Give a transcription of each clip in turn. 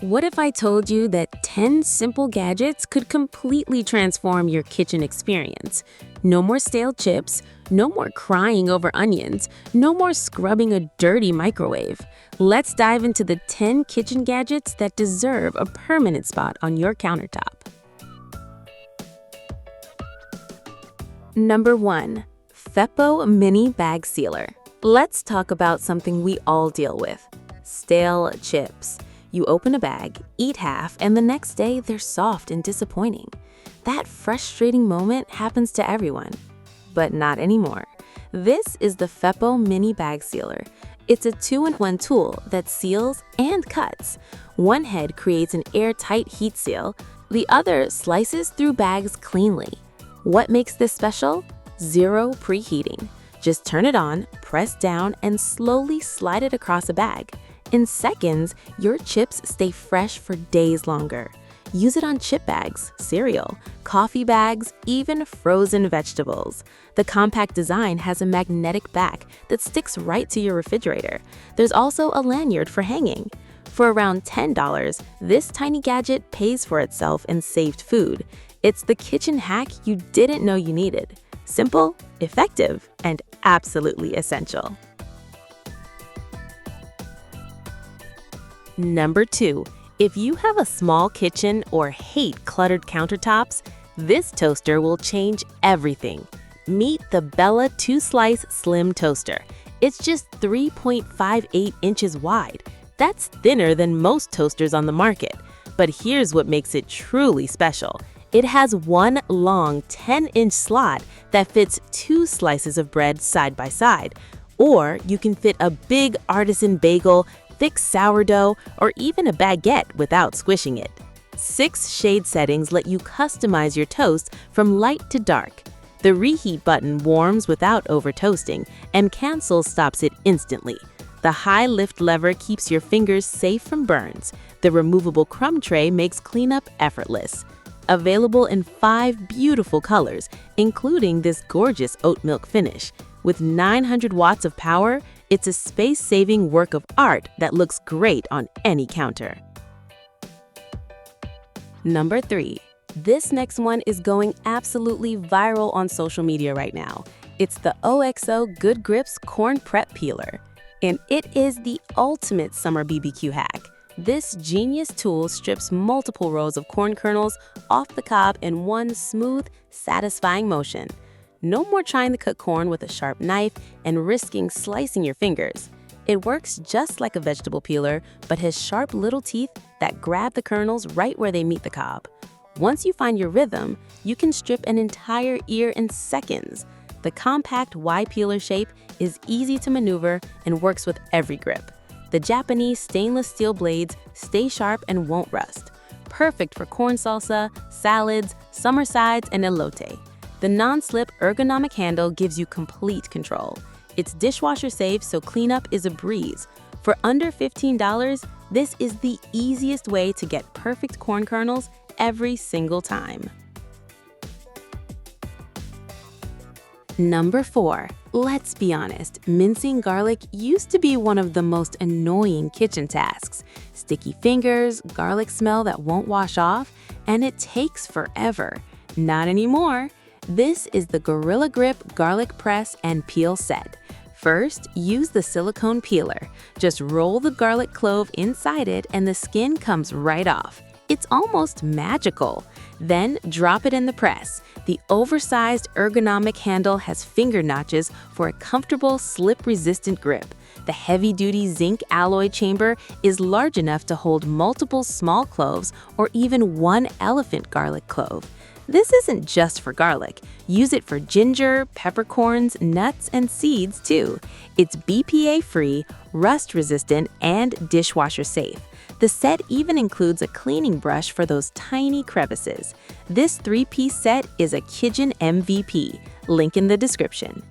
What if I told you that 10 simple gadgets could completely transform your kitchen experience? No more stale chips, no more crying over onions, no more scrubbing a dirty microwave. Let's dive into the 10 kitchen gadgets that deserve a permanent spot on your countertop. Number 1. Feppo Mini Bag Sealer. Let's talk about something we all deal with: stale chips. You open a bag, eat half, and the next day they're soft and disappointing. That frustrating moment happens to everyone. But not anymore. This is the Feppo Mini Bag Sealer. It's a 2-in-1 tool that seals and cuts. One head creates an airtight heat seal, the other slices through bags cleanly. What makes this special? Zero preheating. Just turn it on, press down, and slowly slide it across a bag. In seconds, your chips stay fresh for days longer. Use it on chip bags, cereal, coffee bags, even frozen vegetables. The compact design has a magnetic back that sticks right to your refrigerator. There's also a lanyard for hanging. For around $10, this tiny gadget pays for itself in saved food. It's the kitchen hack you didn't know you needed. Simple, effective, and absolutely essential. Number 2. If you have a small kitchen or hate cluttered countertops, this toaster will change everything. Meet the Bella 2-Slice Slim Toaster. It's just 3.58 inches wide. That's thinner than most toasters on the market. But here's what makes it truly special. It has one long 10-inch slot that fits 2 slices of bread side by side. Or you can fit a big artisan bagel, thick sourdough, or even a baguette without squishing it. 6 shade settings let you customize your toast from light to dark. The reheat button warms without over-toasting, and cancel stops it instantly. The high lift lever keeps your fingers safe from burns. The removable crumb tray makes cleanup effortless. Available in 5 beautiful colors, including this gorgeous oat milk finish. With 900 watts of power, it's a space-saving work of art that looks great on any counter. Number 3. This next one is going absolutely viral on social media right now. It's the OXO Good Grips Corn Prep Peeler. And it is the ultimate summer BBQ hack. This genius tool strips multiple rows of corn kernels off the cob in one smooth, satisfying motion. No more trying to cut corn with a sharp knife and risking slicing your fingers. It works just like a vegetable peeler, but has sharp little teeth that grab the kernels right where they meet the cob. Once you find your rhythm, you can strip an entire ear in seconds. The compact Y-peeler shape is easy to maneuver and works with every grip. The Japanese stainless steel blades stay sharp and won't rust. Perfect for corn salsa, salads, summer sides, and elote. The non-slip ergonomic handle gives you complete control. It's dishwasher safe, so cleanup is a breeze. For under $15, this is the easiest way to get perfect corn kernels every single time. Number 4. Let's be honest, mincing garlic used to be one of the most annoying kitchen tasks. Sticky fingers, garlic smell that won't wash off, and it takes forever. Not anymore. This is the Gorilla Grip Garlic Press and Peel Set. First, use the silicone peeler. Just roll the garlic clove inside it and the skin comes right off. It's almost magical. Then drop it in the press. The oversized ergonomic handle has finger notches for a comfortable slip-resistant grip. The heavy-duty zinc alloy chamber is large enough to hold multiple small cloves or even one elephant garlic clove. This isn't just for garlic. Use it for ginger, peppercorns, nuts, and seeds too. It's BPA-free, rust-resistant, and dishwasher-safe. The set even includes a cleaning brush for those tiny crevices. This 3-piece set is a Kitchen MVP. Link in the description.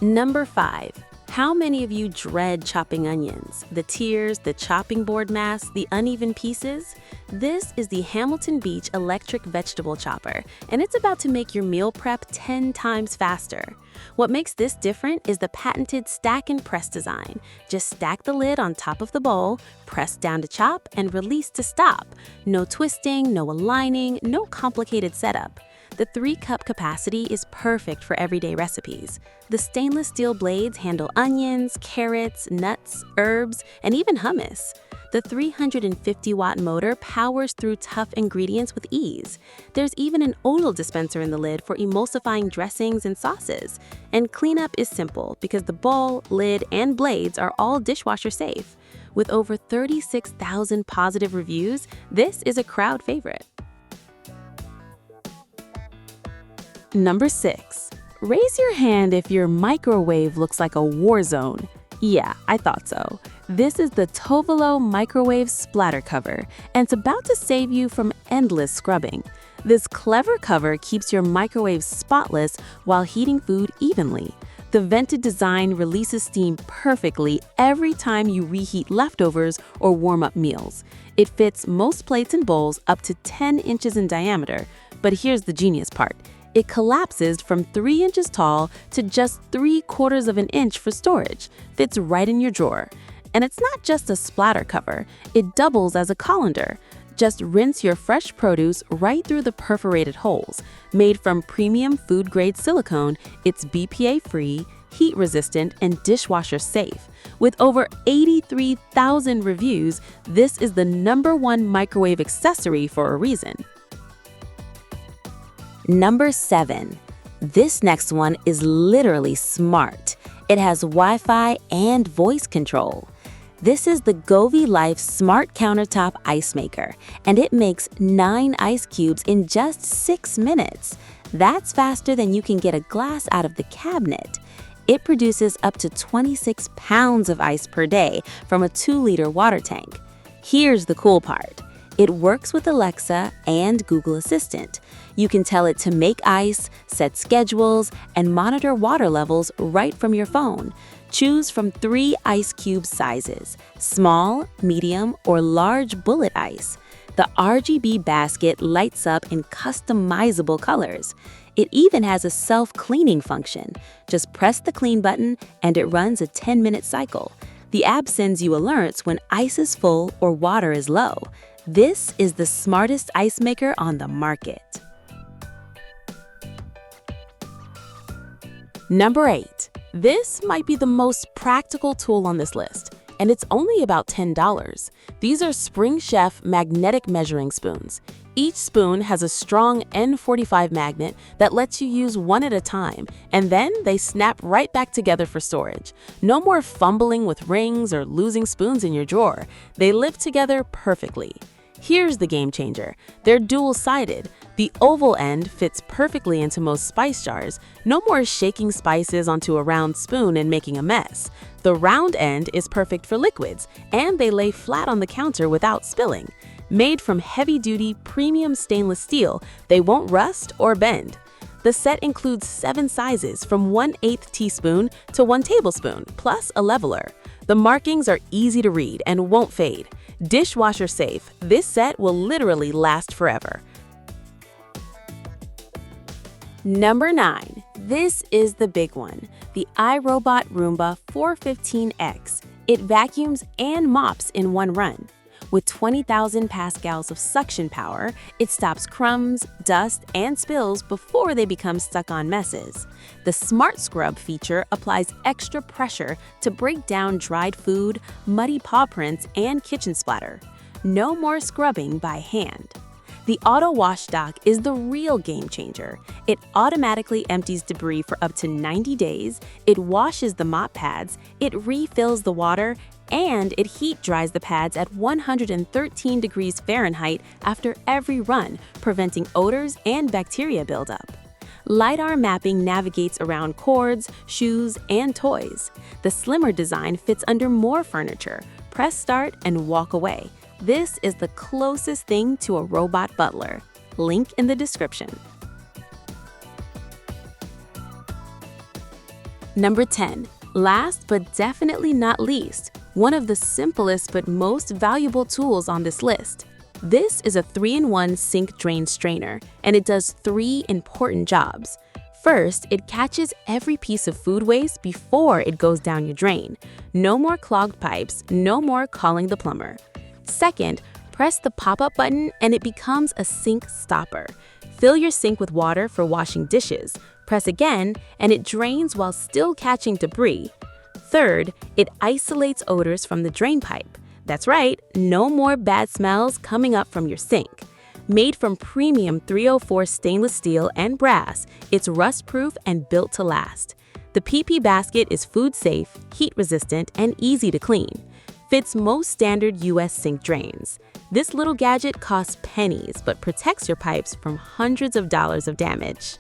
Number 5. How many of you dread chopping onions? The tears, the chopping board mass, the uneven pieces? This is the Hamilton Beach Electric Vegetable Chopper, and it's about to make your meal prep 10 times faster. What makes this different is the patented stack and press design. Just stack the lid on top of the bowl, press down to chop, and release to stop. No twisting, no aligning, no complicated setup. The 3-cup capacity is perfect for everyday recipes. The stainless steel blades handle onions, carrots, nuts, herbs, and even hummus. The 350-watt motor powers through tough ingredients with ease. There's even an oil dispenser in the lid for emulsifying dressings and sauces. And cleanup is simple because the bowl, lid, and blades are all dishwasher safe. With over 36,000 positive reviews, this is a crowd favorite. Number 6. Raise your hand if your microwave looks like a war zone. Yeah, I thought so. This is the Tovolo Microwave Splatter Cover, and it's about to save you from endless scrubbing. This clever cover keeps your microwave spotless while heating food evenly. The vented design releases steam perfectly every time you reheat leftovers or warm up meals. It fits most plates and bowls up to 10 inches in diameter, but here's the genius part. It collapses from 3 inches tall to just 3/4 of an inch for storage. Fits right in your drawer. And it's not just a splatter cover, it doubles as a colander. Just rinse your fresh produce right through the perforated holes. Made from premium food-grade silicone, it's BPA-free, heat-resistant, and dishwasher-safe. With over 83,000 reviews, this is the #1 microwave accessory for a reason. Number 7. This next one is literally smart. It has Wi-Fi and voice control. This is the Govee Life Smart Countertop Ice Maker, and it makes 9 ice cubes in just 6 minutes. That's faster than you can get a glass out of the cabinet. It produces up to 26 pounds of ice per day from a 2-liter water tank. Here's the cool part. It works with Alexa and Google Assistant. You can tell it to make ice, set schedules, and monitor water levels right from your phone. Choose from 3 ice cube sizes: small, medium, or large bullet ice. The RGB basket lights up in customizable colors. It even has a self-cleaning function. Just press the clean button and it runs a 10-minute cycle. The app sends you alerts when ice is full or water is low. This is the smartest ice maker on the market. Number 8. This might be the most practical tool on this list, and it's only about $10. These are Spring Chef magnetic measuring spoons. Each spoon has a strong N45 magnet that lets you use one at a time, and then they snap right back together for storage. No more fumbling with rings or losing spoons in your drawer. They live together perfectly. Here's the game changer. They're dual-sided. The oval end fits perfectly into most spice jars. No more shaking spices onto a round spoon and making a mess. The round end is perfect for liquids, and they lay flat on the counter without spilling. Made from heavy-duty premium stainless steel, they won't rust or bend. The set includes 7 sizes from 1/8 teaspoon to 1 tablespoon, plus a leveler. The markings are easy to read and won't fade. Dishwasher safe, this set will literally last forever. Number 9. This is the big one, the iRobot Roomba 415X. It vacuums and mops in one run. With 20,000 pascals of suction power, it stops crumbs, dust, and spills before they become stuck-on messes. The Smart Scrub feature applies extra pressure to break down dried food, muddy paw prints, and kitchen splatter. No more scrubbing by hand. The Auto Wash Dock is the real game changer. It automatically empties debris for up to 90 days, it washes the mop pads, it refills the water, and it heat dries the pads at 113 degrees Fahrenheit after every run, preventing odors and bacteria buildup. LiDAR mapping navigates around cords, shoes, and toys. The slimmer design fits under more furniture. Press start and walk away. This is the closest thing to a robot butler. Link in the description. Number 10. Last but definitely not least, one of the simplest but most valuable tools on this list. This is a 3-in-1 sink drain strainer, and it does 3 important jobs. First, it catches every piece of food waste before it goes down your drain. No more clogged pipes, no more calling the plumber. Second, press the pop-up button and it becomes a sink stopper. Fill your sink with water for washing dishes. Press again, and it drains while still catching debris. Third, it isolates odors from the drain pipe. That's right, no more bad smells coming up from your sink. Made from premium 304 stainless steel and brass, it's rust-proof and built to last. The PP basket is food-safe, heat-resistant, and easy to clean. Fits most standard US sink drains. This little gadget costs pennies but protects your pipes from hundreds of dollars of damage.